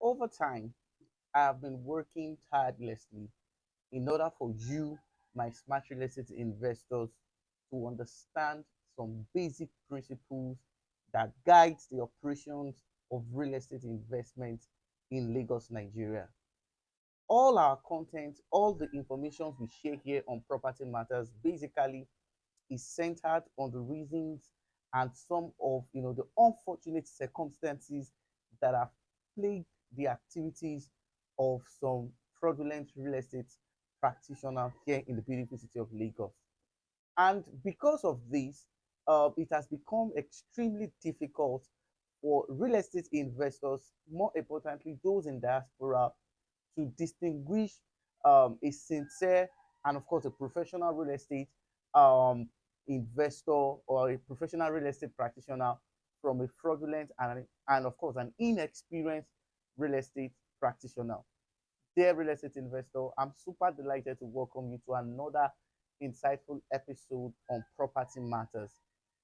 Over time, I have been working tirelessly in order for you, my smart real estate investors, to understand some basic principles that guides the operations of real estate investment in Lagos, Nigeria. All our content, all the information we share here on Property Matters basically is centered on the reasons and some of the unfortunate circumstances that have plagued the activities of some fraudulent real estate practitioners here in the beautiful city of Lagos. And because of this, it has become extremely difficult for real estate investors, more importantly, those in diaspora, to distinguish a sincere and, of course, a professional real estate um, investor or a professional real estate practitioner from a fraudulent and of course, an inexperienced real estate practitioner. Dear real estate investor, I'm super delighted to welcome you to another insightful episode on Property Matters.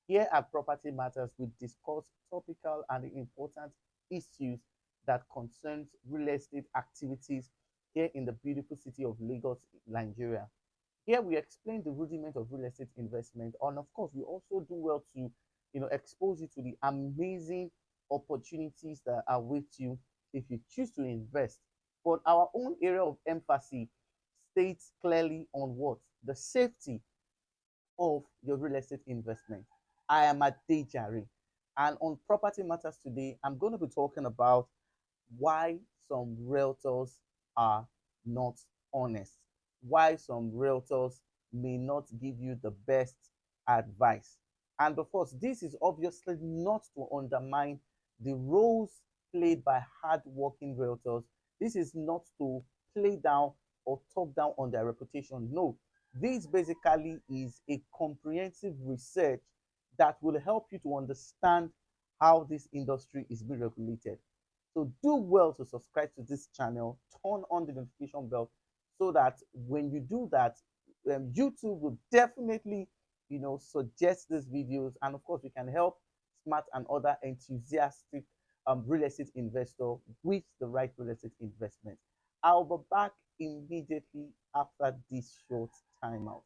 Here at Property Matters, we discuss topical and important issues that concerns real estate activities here in the beautiful city of Lagos, Nigeria. Here we explain the rudiment of real estate investment, and of course, we also do well to, expose you to the amazing opportunities that await you if you choose to invest. But our own area of emphasis states clearly on what? The safety of your real estate investment. I am at Dejari, and on Property Matters today, I'm going to be talking about why some realtors are not honest, why some realtors may not give you the best advice. And of course, this is obviously not to undermine the roles played by hardworking realtors. This is not to play down or talk down on their reputation. No, this basically is a comprehensive research that will help you to understand how this industry is being regulated. So do well to subscribe to this channel, turn on the notification bell so that when you do that, YouTube will definitely, suggest these videos. And of course, we can help smart and other enthusiastic real estate investor with the right real estate investment. I'll be back immediately after this short timeout.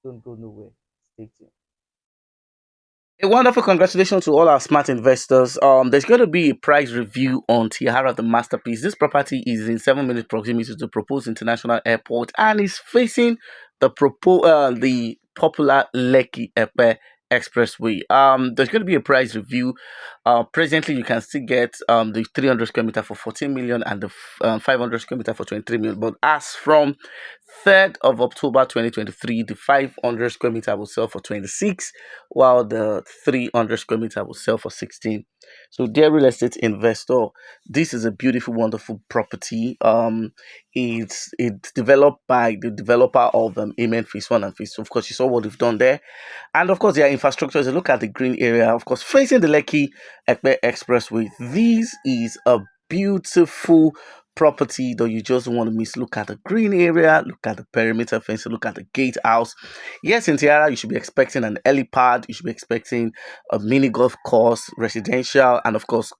Don't go nowhere. Stay tuned. A wonderful congratulations to all our smart investors. There's going to be a price review on Tiara, the masterpiece. This property is in 7 minute proximity to the proposed international airport and is facing the popular Lekki Epe Expressway. There's going to be a price review. Presently, you can still get the 300 square meter for 14 million and the 500 square meter for 23 million. But as from 3rd of October 2023, the 500 square meter will sell for 26, while the 300 square meter will sell for 16. So, dear real estate investor, this is a beautiful, wonderful property. It's developed by the developer of Amen Phase 1 and Phase 2. Of course, you saw what we've done there. And of course, their infrastructure is a look at the green area, of course, facing the Lekki Ekpe Expressway. This is a beautiful property that you just want to miss. Look at the green area, look at the perimeter fence, look at the gatehouse. Yes, in Tiara, you should be expecting an helipad, you should be expecting a mini golf course, residential, and of course,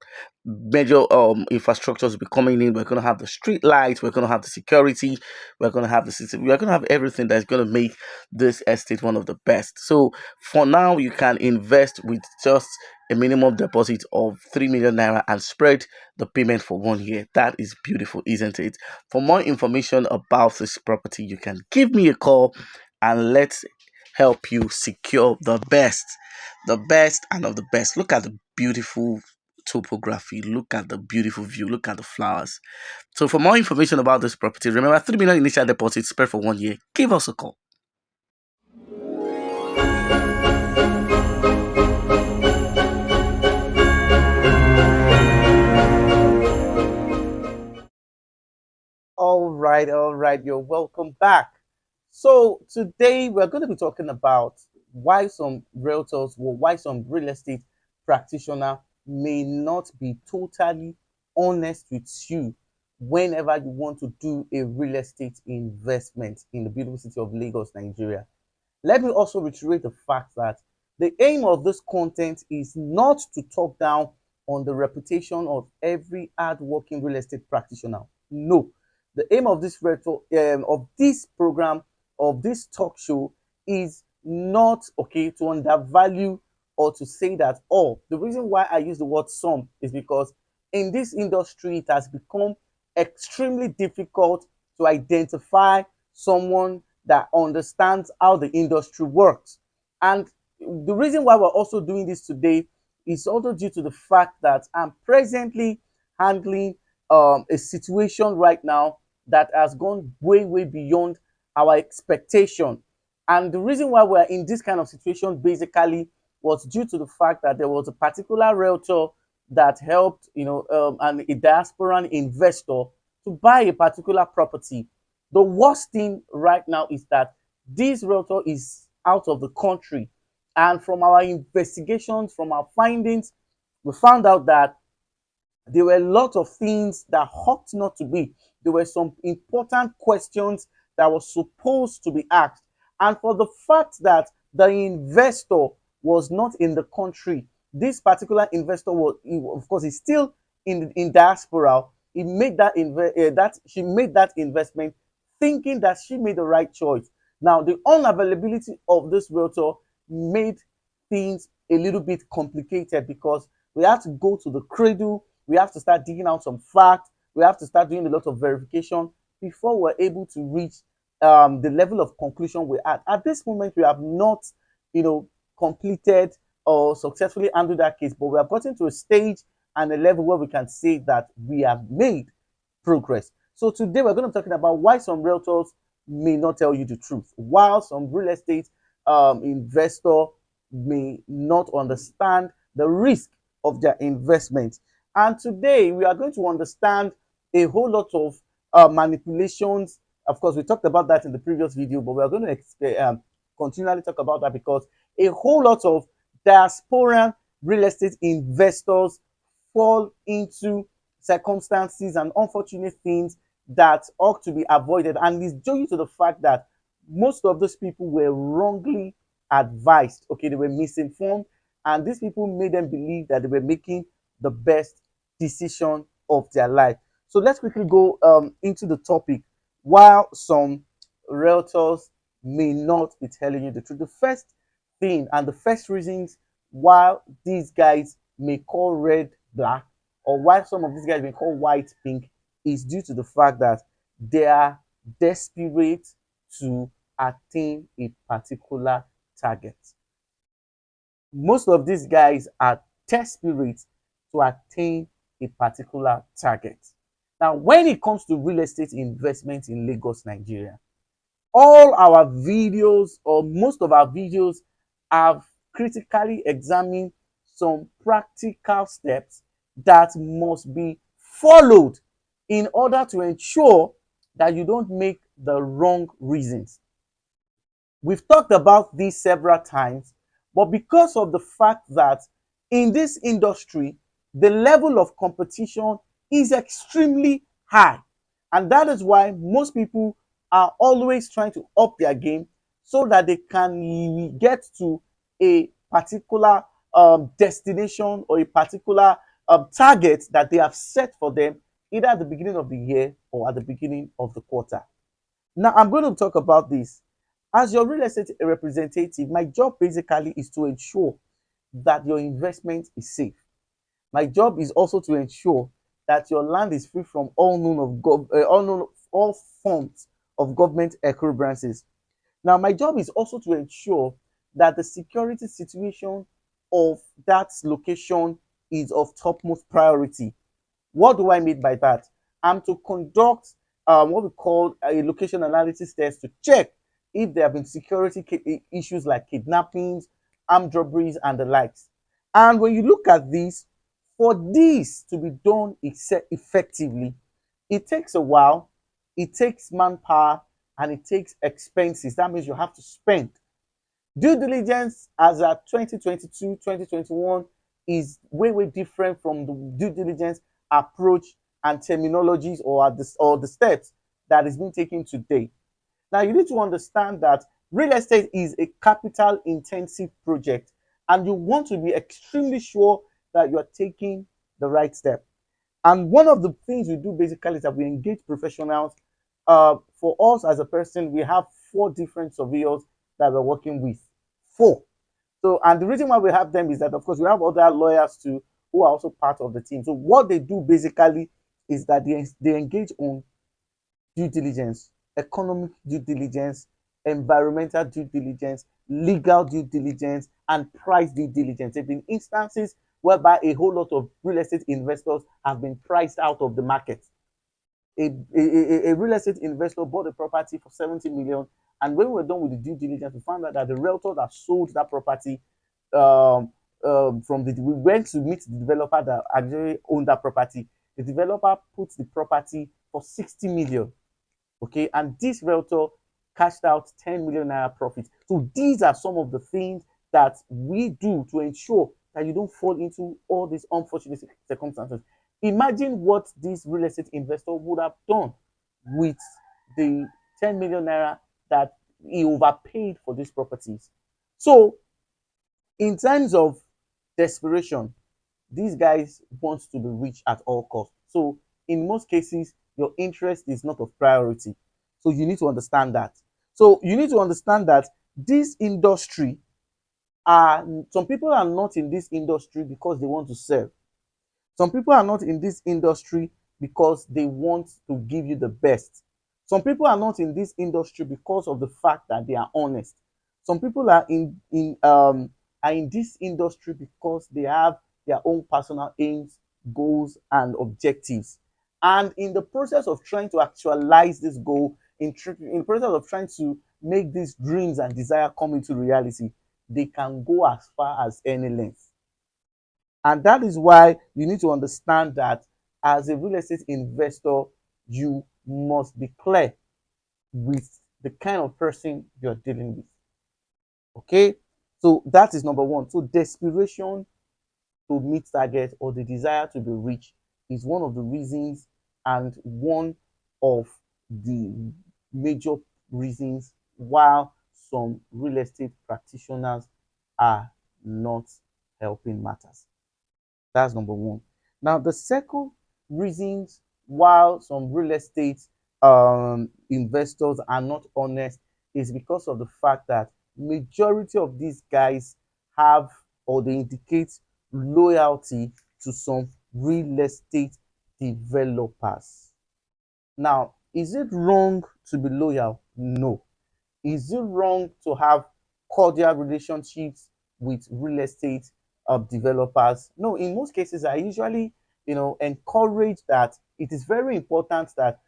major infrastructures will be coming in. We're going to have the street lights, we're going to have the security, we're going to have the system, we're going to have everything that's going to make this estate one of the best. So for now, you can invest with just a minimum deposit of 3 million naira and spread the payment for 1 year. That is beautiful, isn't it? For more information about this property, you can give me a call and let's help you secure the best and of the best. Look at the beautiful topography, look at the beautiful view, look at the flowers. So for more information about this property, remember 3 million initial deposit spread for 1 year. Give us a call. All right, you're welcome back. So today we're going to be talking about why some realtors or why some real estate practitioner may not be totally honest with you whenever you want to do a real estate investment in the beautiful city of Lagos, Nigeria. Let me also reiterate the fact that the aim of this content is not to talk down on the reputation of every hardworking real estate practitioner. No, the aim of this program, of this talk show, is not okay to undervalue or to say that, oh, the reason why I use the word some is because in this industry it has become extremely difficult to identify someone that understands how the industry works. And the reason why we're also doing this today is also due to the fact that I'm presently handling a situation right now that has gone way, way beyond our expectation. And the reason why we're in this kind of situation basically was due to the fact that there was a particular realtor that helped, a diasporan investor to buy a particular property. The worst thing right now is that this realtor is out of the country. And from our investigations, from our findings, we found out that there were a lot of things that ought not to be. There were some important questions that were supposed to be asked. And for the fact that the investor was not in the country, this particular investor was, of course, is still in diaspora. He made she made that investment thinking that she made the right choice. Now, the unavailability of this realtor made things a little bit complicated because we had to go to the cradle, we have to start digging out some facts, we have to start doing a lot of verification before we're able to reach the level of conclusion we're at. At this moment, we have not, completed or successfully handled that case, but we have gotten to a stage and a level where we can say that we have made progress. So today we're going to be talking about why some realtors may not tell you the truth, while some real estate investor may not understand the risk of their investment. And today we are going to understand a whole lot of manipulations. Of course, we talked about that in the previous video, but we are going to continually talk about that because a whole lot of diaspora real estate investors fall into circumstances and unfortunate things that ought to be avoided. And it's due to the fact that most of those people were wrongly advised. Okay, they were misinformed, and these people made them believe that they were making the best decision of their life. So let's quickly go into the topic. While some realtors may not be telling you the truth, the first thing and the first reasons why these guys may call red black, or why some of these guys may call white pink, is due to the fact that they are desperate to attain a particular target. Most of these guys are desperate to attain a particular target. Now, when it comes to real estate investment in Lagos, Nigeria, all our videos, or most of our videos, have critically examined some practical steps that must be followed in order to ensure that you don't make the wrong reasons. We've talked about this several times, but because of the fact that in this industry, the level of competition is extremely high. And that is why most people are always trying to up their game so that they can get to a particular destination or a particular target that they have set for them, either at the beginning of the year or at the beginning of the quarter. Now, I'm going to talk about this. As your real estate representative, my job basically is to ensure that your investment is safe. My job is also to ensure that your land is free from all forms of government encumbrances. Now, my job is also to ensure that the security situation of that location is of topmost priority. What do I mean by that? I'm to conduct what we call a location analysis test to check if there have been security issues like kidnappings, armed robberies, and the likes. And when you look at this, for this to be done effectively, it takes a while, it takes manpower, and it takes expenses. That means you have to spend. Due diligence as at 2022, 2021 is way, way different from the due diligence approach and terminologies or the steps that is being taken today. Now, you need to understand that real estate is a capital intensive project, and you want to be extremely sure that you are taking the right step. And one of the things we do basically is that we engage professionals. For us as a person, we have four different surveyors that we're working with. Four. So, and the reason why we have them is that, of course, we have other lawyers too who are also part of the team. So, what they do basically is that they engage on due diligence, economic due diligence, environmental due diligence, legal due diligence, and price due diligence. There have been instances whereby a whole lot of real estate investors have been priced out of the market. A real estate investor bought a property for 70 million, and when we were done with the due diligence, we found out that the realtor that sold that property um, from the we went to meet the developer that actually owned that property. The developer put the property for 60 million. Okay, and this realtor cashed out 10 million naira profit. So these are some of the things that we do to ensure that you don't fall into all these unfortunate circumstances. Imagine what this real estate investor would have done with the 10 million naira that he overpaid for these properties. So in times of desperation, these guys want to be rich at all costs. So in most cases, your interest is not of priority. So you need to understand that. So you need to understand that this industry are some people are not in this industry because they want to sell. Some people are not in this industry because they want to give you the best. Some people are not in this industry because of the fact that they are honest. Some people are in this industry because they have their own personal aims, goals, and objectives. And in the process of trying to actualize this goal, in the process of trying to make these dreams and desire come into reality, they can go as far as any length. And that is why you need to understand that as a real estate investor, you must be clear with the kind of person you're dealing with. Okay. So that is number one. So desperation to meet target or the desire to be rich is one of the reasons and one of the major reasons why some real estate practitioners are not helping matters. That's number one. Now, the second reasons why some real estate investors are not honest is because of the fact that majority of these guys have or they indicate loyalty to some real estate developers. Now, is it wrong to be loyal? No. Is it wrong to have cordial relationships with real estate developers? No, in most cases, I usually, encourage that it is very important that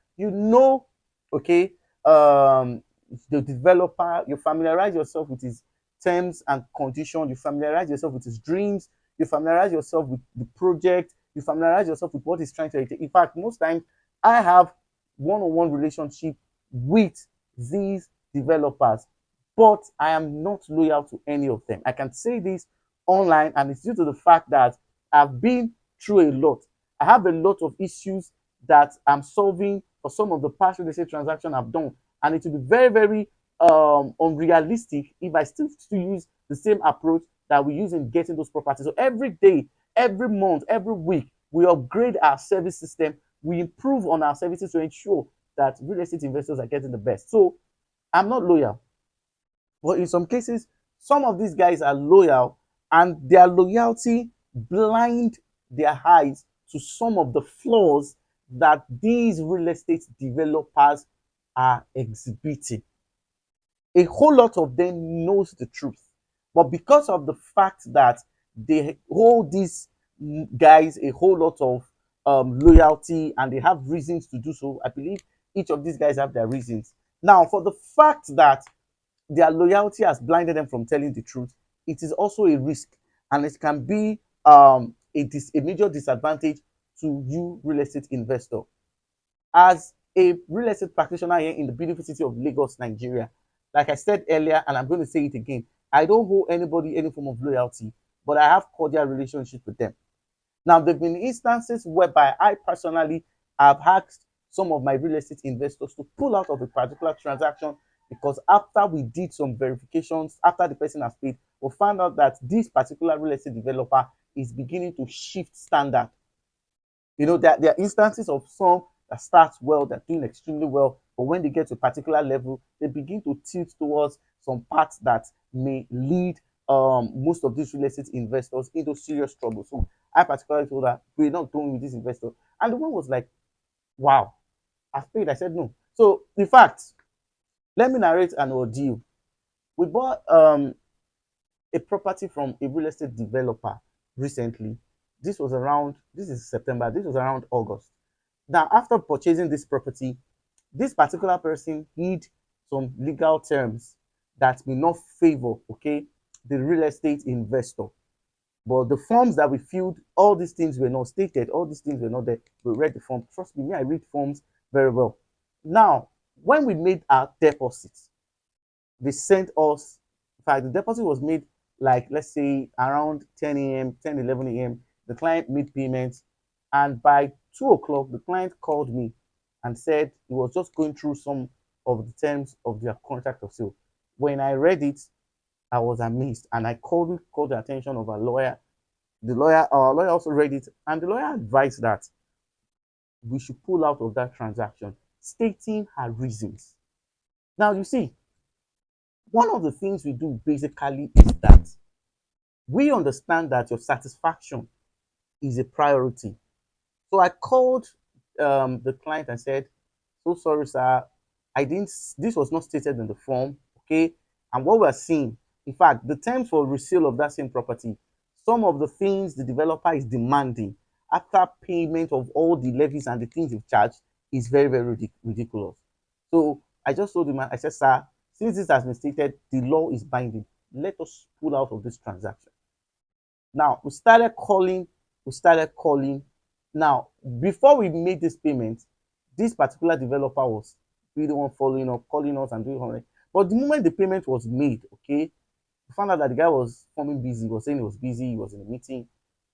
okay, um, the developer, you familiarize yourself with his terms and conditions, you familiarize yourself with his dreams, you familiarize yourself with the project, you familiarize yourself with what he's trying to achieve. In fact, most times I have one-on-one relationship with these developers, but I am not loyal to any of them. I can say this online, and it's due to the fact that I've been through a lot. I have a lot of issues that I'm solving for some of the past real estate transactions I've done, and it will be very, very unrealistic if I still use the same approach that we use in getting those properties. So every day, every month, every week, we upgrade our service system, we improve on our services to ensure that real estate investors are getting the best. So I'm not loyal. But in some cases, some of these guys are loyal and their loyalty blind their eyes to some of the flaws that these real estate developers are exhibiting. A whole lot of them knows the truth, but because of the fact that they hold these guys a whole lot of loyalty and they have reasons to do so, I believe each of these guys have their reasons. Now, for the fact that their loyalty has blinded them from telling the truth, it is also a risk, and it can be a major disadvantage to you, real estate investor. As a real estate practitioner here in the beautiful city of Lagos, Nigeria, like I said earlier, and I'm going to say it again, I don't owe anybody any form of loyalty, but I have cordial relationship with them. Now, there have been instances whereby I personally have asked some of my real estate investors to pull out of a particular transaction because after we did some verifications, after the person has paid, we found out that this particular real estate developer is beginning to shift standard. There are instances of some that start well, they're doing extremely well, but when they get to a particular level, they begin to tilt towards some parts that may lead most of these real estate investors into serious trouble. So I particularly told her, we're not going with this investor. And the one was like, wow, I've paid. I said, no. So, in fact, let me narrate an ordeal. We bought a property from a real estate developer recently. This is September, this was around August. Now, after purchasing this property, this particular person hid some legal terms that may not favor, okay, the real estate investor. But the forms that we filled, all these things were not stated, all these things were not there. We read the form. Trust me, I read forms very well. Now, when we made our deposits, they sent us, in fact, the deposit was made like, let's say, around 10 a.m., 10, 11 a.m. The client made payments. And by 2 o'clock, the client called me and said he was just going through some of the terms of their contract of sale. When I read it, I was amazed, and I called the attention of our lawyer. Our lawyer also read it, and the lawyer advised that we should pull out of that transaction, stating her reasons. Now, you see, one of the things we do basically is that we understand that your satisfaction is a priority. So I called the client and said, so sorry, sir. I didn't, this was not stated in the form. Okay. And what we're seeing, in fact, the terms for resale of that same property, some of the things the developer is demanding after payment of all the levies and the things you've charged is very, very ridiculous. So I just told him, I said, sir, since this has been stated, the law is binding. Let us pull out of this transaction. Now we started calling. Now, before we made this payment, this particular developer was really one following up, calling us and doing something. But the moment the payment was made, okay, we found out that the guy was forming busy, he was saying he was busy, he was in a meeting.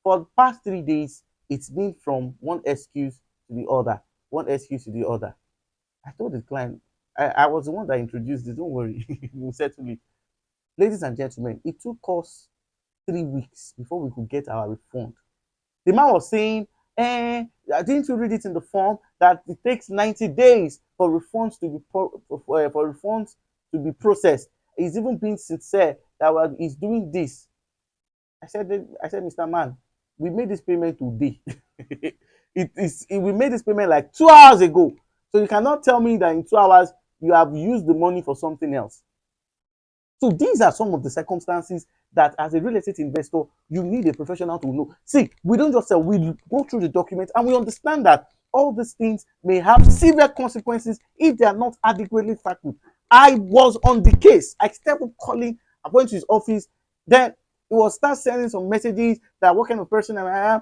For the past 3 days, it's been from one excuse to the other, one excuse to the other. I told the client, I was the one that introduced this, don't worry, we'll settle it. Ladies and gentlemen, it took us 3 weeks before we could get our refund. The man was saying, didn't you read it in the form that it takes 90 days for refunds to be for refunds to be processed? He's even being sincere that he's doing this. I said, Mr. Man, we made this payment today. We made this payment like 2 hours ago. So you cannot tell me that in 2 hours you have used the money for something else. So these are some of the circumstances that as a real estate investor, you need a professional to know. See, we don't just sell, we go through the documents and we understand that all these things may have severe consequences if they are not adequately tackled. I was on the case. I stepped up calling, I went to his office, then he was start sending some messages that what kind of person I am.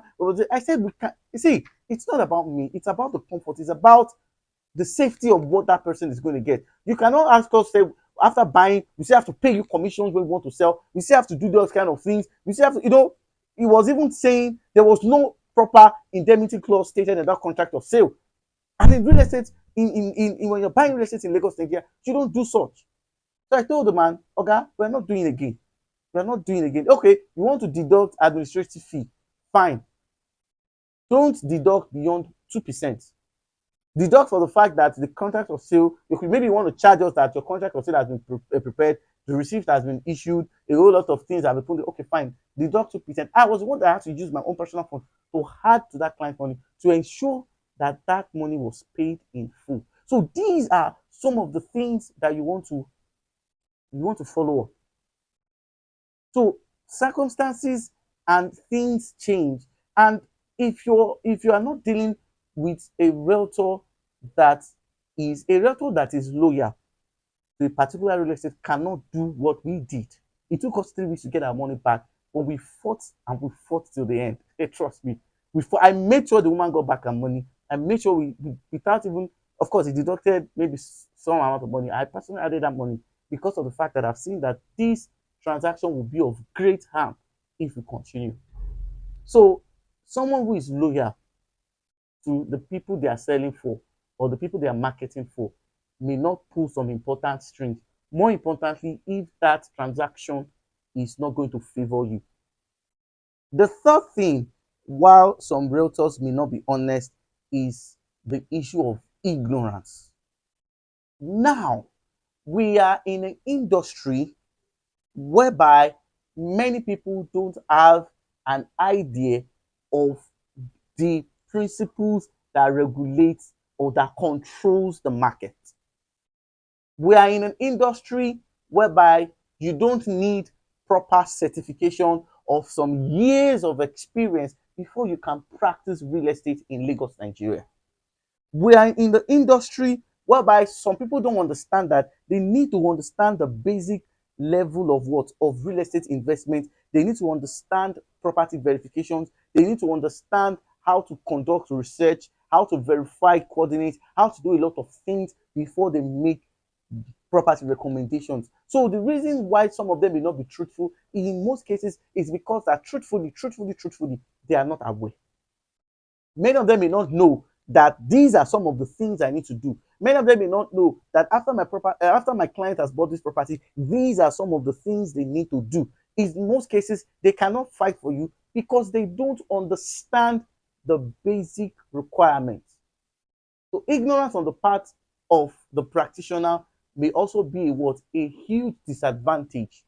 I said, we can you see, it's not about me, it's about the comfort, it's about the safety of what that person is going to get. You cannot ask us, say, after buying, we still have to pay you commissions when we want to sell. We still have to do those kind of things. We still have to, he was even saying there was no proper indemnity clause stated in that contract of sale. And in real estate, when you're buying real estate in Lagos, Nigeria, you don't do such. So I told the man, okay, we're not doing it again. We're not doing it again. Okay, you want to deduct administrative fee. Fine. Don't deduct beyond 2%. Deduct for the fact that the contract of sale, you could maybe want to charge us that your contract of sale has been prepared, the receipt has been issued, a whole lot of things have been put. Okay, fine. Deduct 2%. I was the one that had to use my own personal fund to add to that client money to ensure that that money was paid in full. So these are some of the things that you want to follow up. So circumstances and things change, and if you are not dealing with a realtor that is loyal to a particular real estate, cannot do what we did. It took us 3 weeks to get our money back, but we fought and we fought till the end. Hey, trust me. I made sure the woman got back her money. I made sure we without even, of course, it deducted maybe some amount of money. I personally added that money because of the fact that I've seen that this transaction will be of great harm if we continue. So, someone who is loyal to the people they are selling for or the people they are marketing for may not pull some important strings. More importantly, if that transaction is not going to favor you. The third thing while some realtors may not be honest, is the issue of ignorance. Now, we are in an industry whereby many people don't have an idea of the principles that regulate or that controls the market. We are in an industry whereby you don't need proper certification of some years of experience before you can practice real estate in Lagos, Nigeria. We are in the industry whereby some people don't understand that they need to understand the basic level of what of real estate investment. They need to understand property verifications. They need to understand how to conduct research, how to verify coordinates, how to do a lot of things before they make property recommendations. So the reason why some of them may not be truthful in most cases is because that truthfully, they are not aware. Many of them may not know that these are some of the things I need to do. Many of them may not know that after my client has bought this property, these are some of the things they need to do. In most cases, they cannot fight for you because they don't understand the basic requirements. So ignorance on the part of the practitioner may also be what a huge disadvantage.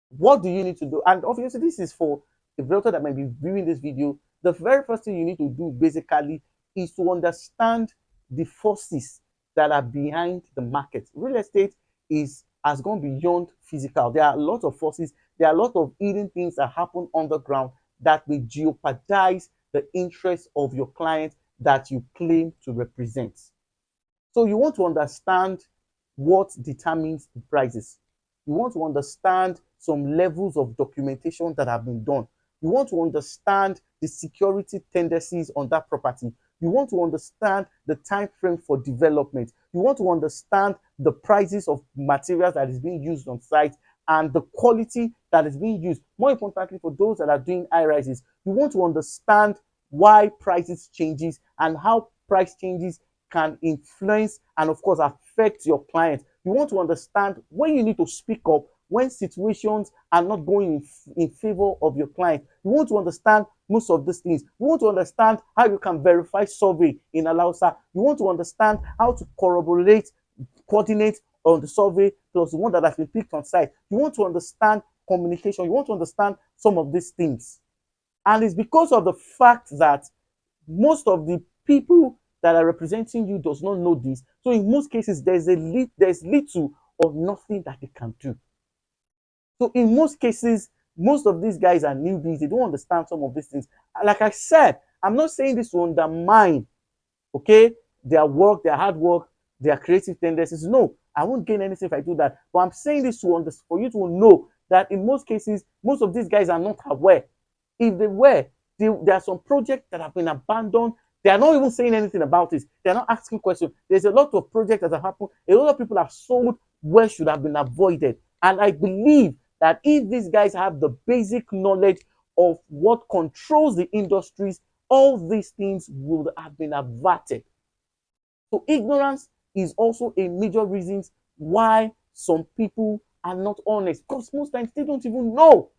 What do you need to do? And obviously, this is for the realtor that might be viewing this video. The very first thing you need to do basically is to understand the forces that are behind the market. Real estate is has gone beyond physical. There are a lot of forces, there are a lot of hidden things that happen underground that will jeopardize the interest of your client that you claim to represent. So you want to understand what determines the prices. You want to understand some levels of documentation that have been done. You want to understand the security tendencies on that property. You want to understand the time frame for development. You want to understand the prices of materials that is being used on site and the quality that is being used. More importantly, for those that are doing high rises, you want to understand why prices changes and how price changes can influence and of course affect your client. You want to understand when you need to speak up when situations are not going in favor of your client. You want to understand most of these things. You want to understand how you can verify survey in Alausa. You want to understand how to corroborate coordinate on the survey plus the one that has been picked on site. You want to understand communication. You want to understand some of these things. And it's because of the fact that most of the people that are representing you does not know this. So in most cases, there's little or nothing that they can do. So in most cases, most of these guys are newbies. They don't understand some of these things. Like I said, I'm not saying this to undermine, okay, their work, their hard work, their creative tendencies. No, I won't gain anything if I do that. But I'm saying this to for you to know that in most cases, most of these guys are not aware. If they were, there are some projects that have been abandoned. They are not even saying anything about it. They are not asking questions. There's a lot of projects that have happened. A lot of people have sold where should have been avoided. And I believe that if these guys have the basic knowledge of what controls the industries, all these things would have been averted. So ignorance is also a major reason why some people are not honest because most times they don't even know.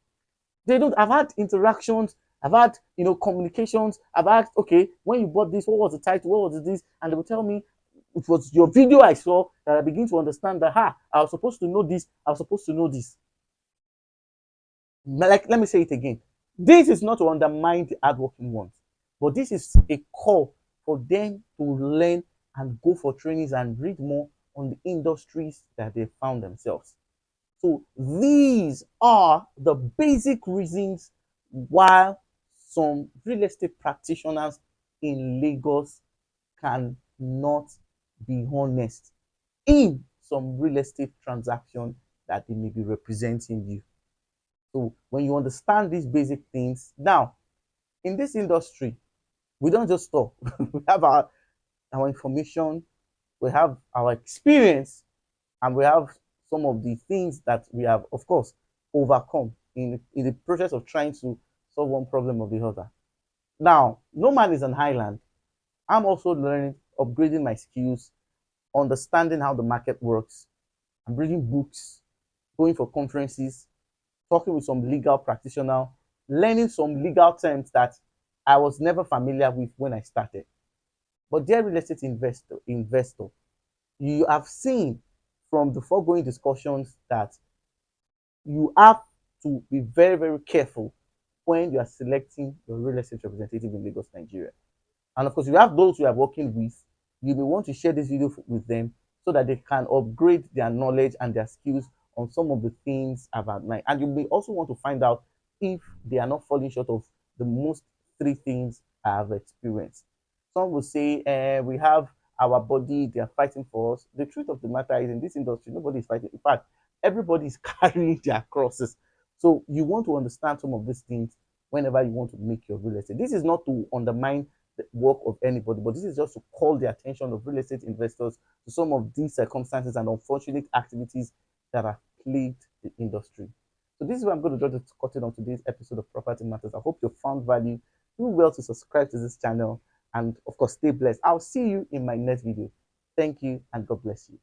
They don't. I've had interactions. I've had communications. I've asked, okay, when you bought this, what was the title? What was this? And they will tell me it was your video I saw that I begin to understand that I was supposed to know this. I was supposed to know this. Like, let me say it again. This is not to undermine the hardworking ones, but this is a call for them to learn and go for trainings and read more on the industries that they found themselves. So these are the basic reasons why some real estate practitioners in Lagos cannot be honest in some real estate transaction that they may be representing you. So when you understand these basic things, now in this industry, we don't just stop. We have our information, we have our experience, and we have some of the things that we have, of course, overcome in the process of trying to solve one problem or the other. Now, no man is an island. I'm also learning, upgrading my skills, understanding how the market works. I'm reading books, going for conferences, talking with some legal practitioners, learning some legal terms that I was never familiar with when I started. But dear real estate investor, you have seen from the foregoing discussions that you have to be very, very careful when you are selecting your real estate representative in Lagos, Nigeria. And of course, you have those you are working with, you may want to share this video with them so that they can upgrade their knowledge and their skills on some of the things I've outlined. And you may also want to find out if they are not falling short of the most three things I have experienced. Some will say, we have our body, they are fighting for us. The truth of the matter is, in this industry, nobody is fighting. In fact, everybody is carrying their crosses. So you want to understand some of these things whenever you want to make your real estate. This is not to undermine the work of anybody, but this is just to call the attention of real estate investors to some of these circumstances and unfortunate activities that have plagued the industry. So this is where I'm going to draw the curtain on today's episode of Property Matters. I hope you found value. Do well to subscribe to this channel and of course stay blessed. I'll see you in my next video. Thank you and God bless you.